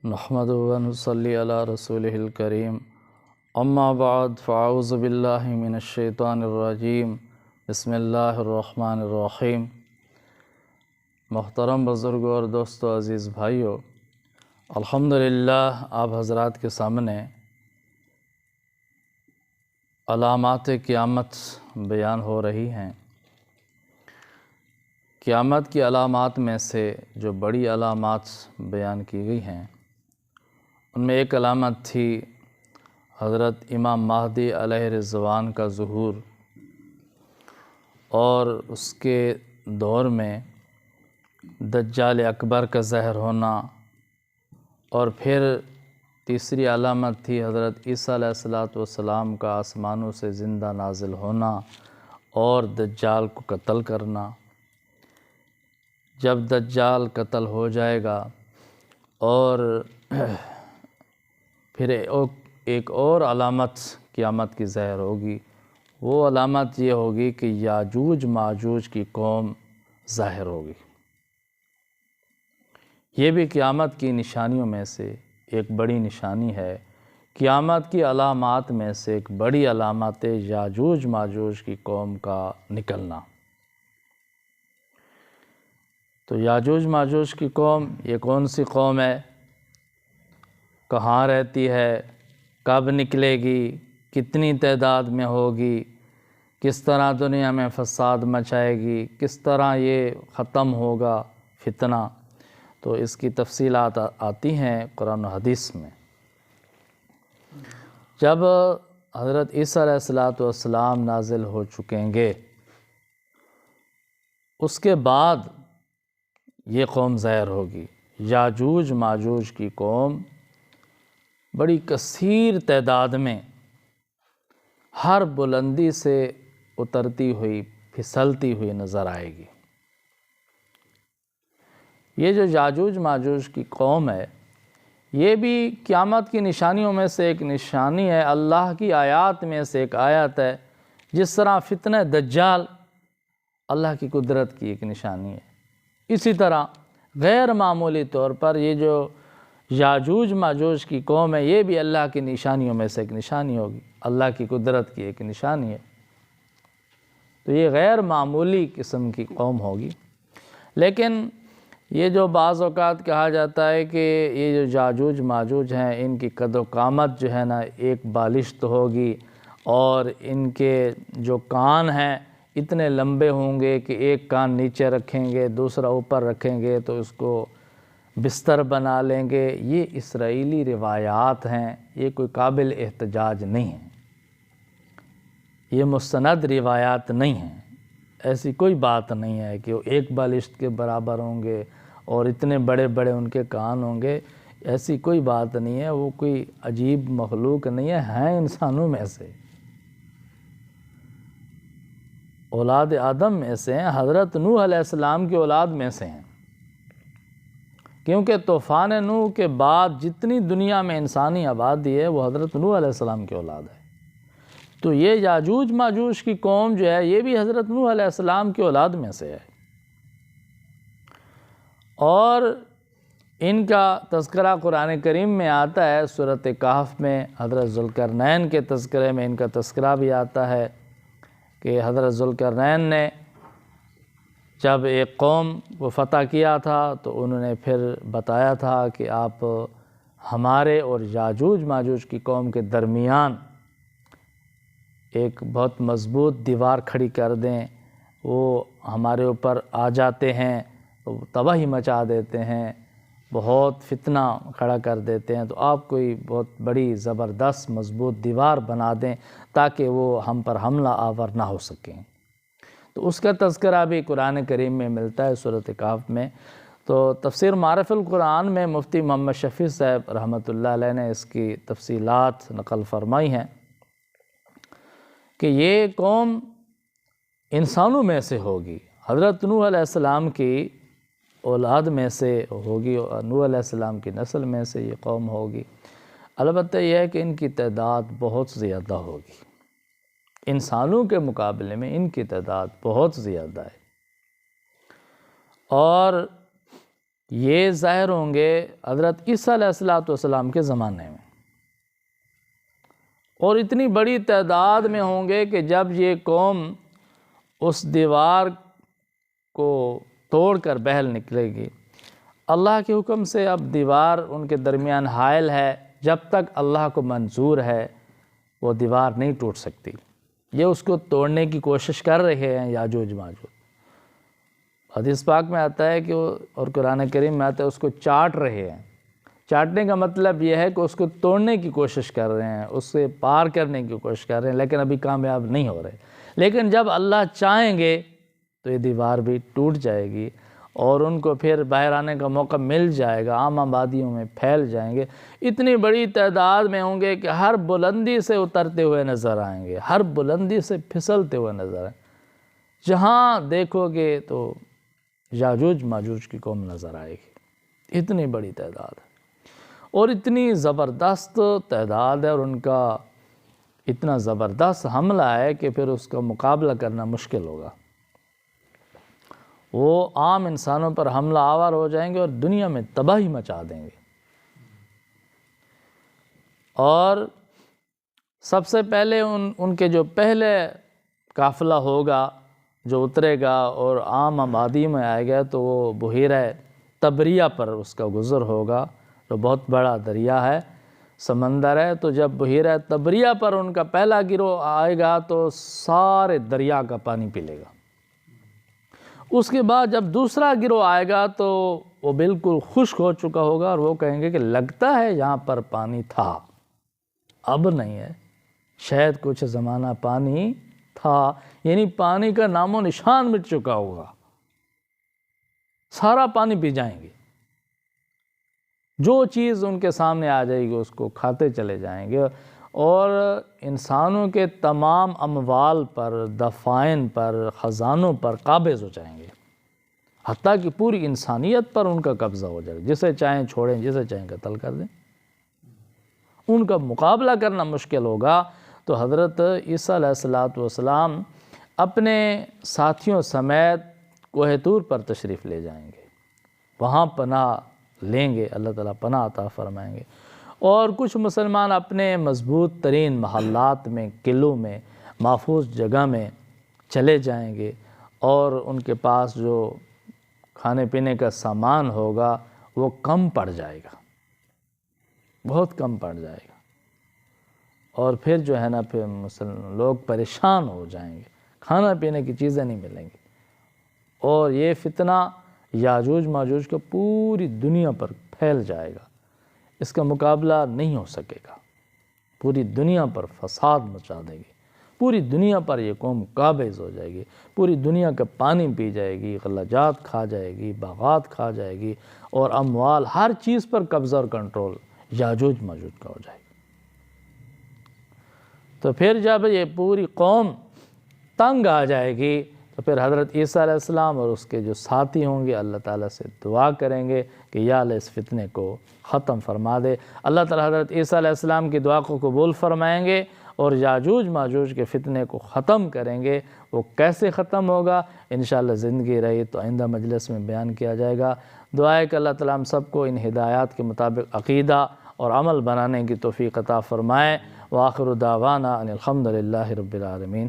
نحمدہ و نصلی علی رسولہ الکریم اما بعد فاعوذ باللہ من الشیطان الرجیم بسم اللہ الرحمن الرحیم۔ محترم بزرگوں اور دوستو، عزیز بھائیو، الحمدللہ آپ حضرات کے سامنے علامات قیامت بیان ہو رہی ہیں۔ قیامت کی علامات میں سے جو بڑی علامات بیان کی گئی ہیں ان میں ایک علامت تھی حضرت امام مہدی علیہ الرضوان کا ظہور، اور اس کے دور میں دجال اکبر کا ظاہر ہونا، اور پھر تیسری علامت تھی حضرت عیسیٰ علیہ السلام کا آسمانوں سے زندہ نازل ہونا اور دجال کو قتل کرنا۔ جب دجال قتل ہو جائے گا اور پھر ایک اور علامت قیامت کی ظاہر ہوگی، وہ علامت یہ ہوگی کہ یاجوج ماجوج کی قوم ظاہر ہوگی۔ یہ بھی قیامت کی نشانیوں میں سے ایک بڑی نشانی ہے۔ قیامت کی علامات میں سے ایک بڑی علامت یاجوج ماجوج کی قوم کا نکلنا۔ تو یاجوج ماجوج کی قوم یہ کون سی قوم ہے، کہاں رہتی ہے، کب نکلے گی، کتنی تعداد میں ہوگی، کس طرح دنیا میں فساد مچائے گی، کس طرح یہ ختم ہوگا فتنہ، تو اس کی تفصیلات آتی ہیں قرآن و حدیث میں۔ جب حضرت عیسیٰ علیہ السلام نازل ہو چکیں گے، اس کے بعد یہ قوم ظاہر ہوگی۔ یاجوج ماجوج کی قوم بڑی کثیر تعداد میں ہر بلندی سے اترتی ہوئی پھسلتی ہوئی نظر آئے گی۔ یہ جو یاجوج ماجوج کی قوم ہے، یہ بھی قیامت کی نشانیوں میں سے ایک نشانی ہے، اللہ کی آیات میں سے ایک آیت ہے۔ جس طرح فتنہ دجال اللہ کی قدرت کی ایک نشانی ہے، اسی طرح غیر معمولی طور پر یہ جو یاجوج ماجوج کی قوم ہے، یہ بھی اللہ کی نشانیوں میں سے ایک نشانی ہوگی، اللہ کی قدرت کی ایک نشانی ہے۔ تو یہ غیر معمولی قسم کی قوم ہوگی۔ لیکن یہ جو بعض اوقات کہا جاتا ہے کہ یہ جو یاجوج ماجوج ہیں، ان کی قد و قامت جو ہے نا ایک بالشت ہوگی، اور ان کے جو کان ہیں اتنے لمبے ہوں گے کہ ایک کان نیچے رکھیں گے دوسرا اوپر رکھیں گے تو اس کو بستر بنا لیں گے۔ یہ اسرائیلی روایات ہیں، یہ کوئی قابل احتجاج نہیں ہیں، یہ مستند روایات نہیں ہیں۔ ایسی کوئی بات نہیں ہے کہ وہ ایک بالشت کے برابر ہوں گے اور اتنے بڑے بڑے ان کے کان ہوں گے، ایسی کوئی بات نہیں ہے۔ وہ کوئی عجیب مخلوق نہیں ہے، ہیں انسانوں میں سے، اولاد آدم میں سے ہیں، حضرت نوح علیہ السلام کی اولاد میں سے ہیں، کیونکہ طوفان نوح کے بعد جتنی دنیا میں انسانی آبادی ہے وہ حضرت نوح علیہ السلام کی اولاد ہے۔ تو یہ یاجوج ماجوج کی قوم جو ہے، یہ بھی حضرت نوح علیہ السلام کی اولاد میں سے ہے، اور ان کا تذکرہ قرآن کریم میں آتا ہے۔ سورۃ کہف میں حضرت ذوالقرنین کے تذکرے میں ان کا تذکرہ بھی آتا ہے کہ حضرت ذوالقرنین نے جب ایک قوم کو فتح کیا تھا تو انہوں نے پھر بتایا تھا کہ آپ ہمارے اور یاجوج ماجوج کی قوم کے درمیان ایک بہت مضبوط دیوار کھڑی کر دیں، وہ ہمارے اوپر آ جاتے ہیں تو تباہی مچا دیتے ہیں، بہت فتنہ کھڑا کر دیتے ہیں، تو آپ کوئی بہت بڑی زبردست مضبوط دیوار بنا دیں تاکہ وہ ہم پر حملہ آور نہ ہو سکیں۔ تو اس کا تذکرہ بھی قرآن کریم میں ملتا ہے سورۃ کہف میں۔ تو تفسیر معارف القرآن میں مفتی محمد شفیع صاحب رحمۃ اللہ علیہ نے اس کی تفصیلات نقل فرمائی ہیں کہ یہ قوم انسانوں میں سے ہوگی، حضرت نوح علیہ السلام کی اولاد میں سے ہوگی، اور نوح علیہ السلام کی نسل میں سے یہ قوم ہوگی۔ البتہ یہ ہے کہ ان کی تعداد بہت زیادہ ہوگی، انسانوں کے مقابلے میں ان کی تعداد بہت زیادہ ہے، اور یہ ظاہر ہوں گے حضرت عیسیٰ علیہ السلام کے زمانے میں، اور اتنی بڑی تعداد میں ہوں گے کہ جب یہ قوم اس دیوار کو توڑ کر بہل نکلے گی، اللہ کے حکم سے اب دیوار ان کے درمیان حائل ہے، جب تک اللہ کو منظور ہے وہ دیوار نہیں ٹوٹ سکتی۔ یہ اس کو توڑنے کی کوشش کر رہے ہیں یاجوج ماجوج۔ حدیث پاک میں آتا ہے کہ اور قرآن کریم میں آتا ہے اس کو چاٹ رہے ہیں۔ چاٹنے کا مطلب یہ ہے کہ اس کو توڑنے کی کوشش کر رہے ہیں، اس سے پار کرنے کی کوشش کر رہے ہیں، لیکن ابھی کامیاب نہیں ہو رہے۔ لیکن جب اللہ چاہیں گے تو یہ دیوار بھی ٹوٹ جائے گی اور ان کو پھر باہر آنے کا موقع مل جائے گا، عام آبادیوں میں پھیل جائیں گے۔ اتنی بڑی تعداد میں ہوں گے کہ ہر بلندی سے اترتے ہوئے نظر آئیں گے، ہر بلندی سے پھسلتے ہوئے نظر آئیں گے۔ جہاں دیکھو گے تو یاجوج ماجوج کی قوم نظر آئے گی۔ اتنی بڑی تعداد ہے اور اتنی زبردست تعداد ہے، اور ان کا اتنا زبردست حملہ ہے کہ پھر اس کا مقابلہ کرنا مشکل ہوگا۔ وہ عام انسانوں پر حملہ آور ہو جائیں گے اور دنیا میں تباہی مچا دیں گے۔ اور سب سے پہلے ان کے جو پہلے قافلہ ہوگا جو اترے گا اور عام آبادی میں آئے گا تو وہ بحیرہ طبریہ پر اس کا گزر ہوگا، جو بہت بڑا دریا ہے، سمندر ہے۔ تو جب بحیرہ طبریہ پر ان کا پہلا گروہ آئے گا تو سارے دریا کا پانی پی لے گا۔ اس کے بعد جب دوسرا گروہ آئے گا تو وہ بالکل خشک ہو چکا ہوگا اور وہ کہیں گے کہ لگتا ہے یہاں پر پانی تھا، اب نہیں ہے، شاید کچھ زمانہ پانی تھا، یعنی پانی کا نام و نشان مٹ چکا ہوگا، سارا پانی پی جائیں گے۔ جو چیز ان کے سامنے آ جائے گی اس کو کھاتے چلے جائیں گے، اور انسانوں کے تمام اموال پر، دفائن پر، خزانوں پر قابض ہو جائیں گے، حتیٰ کہ پوری انسانیت پر ان کا قبضہ ہو جائے گا، جسے چاہیں چھوڑیں، جسے چاہیں قتل کر دیں۔ ان کا مقابلہ کرنا مشکل ہوگا۔ تو حضرت عیسیٰ علیہ السلام اپنے ساتھیوں سمیت کوہ طور پر تشریف لے جائیں گے، وہاں پناہ لیں گے، اللہ تعالیٰ پناہ عطا فرمائیں گے، اور کچھ مسلمان اپنے مضبوط ترین محلات میں، قلعوں میں، محفوظ جگہ میں چلے جائیں گے، اور ان کے پاس جو کھانے پینے کا سامان ہوگا وہ کم پڑ جائے گا، بہت کم پڑ جائے گا، اور پھر جو ہے نا پھر لوگ پریشان ہو جائیں گے، کھانا پینے کی چیزیں نہیں ملیں گی، اور یہ فتنہ یاجوج ماجوج کا پوری دنیا پر پھیل جائے گا، اس کا مقابلہ نہیں ہو سکے گا، پوری دنیا پر فساد مچا دے گی، پوری دنیا پر یہ قوم قابض ہو جائے گی، پوری دنیا کا پانی پی جائے گی، غلجات کھا جائے گی، باغات کھا جائے گی، اور اموال، ہر چیز پر قبضہ اور کنٹرول یاجوج ماجوج کا ہو جائے گا۔ تو پھر جب یہ پوری قوم تنگ آ جائے گی تو پھر حضرت عیسیٰ علیہ السلام اور اس کے جو ساتھی ہوں گے اللہ تعالیٰ سے دعا کریں گے کہ یا اللہ اس فتنے کو ختم فرما دے۔ اللہ تعالیٰ حضرت عیسیٰ علیہ السلام کی دعا کو قبول فرمائیں گے اور یاجوج ماجوج کے فتنے کو ختم کریں گے۔ وہ کیسے ختم ہوگا انشاءاللہ زندگی رہی تو آئندہ مجلس میں بیان کیا جائے گا۔ دعا ہے کہ اللہ تعالیٰ ہم سب کو ان ہدایات کے مطابق عقیدہ اور عمل بنانے کی توفیق عطا فرمائے۔ وآخر دعوانا ان الحمد للہ رب العالمین۔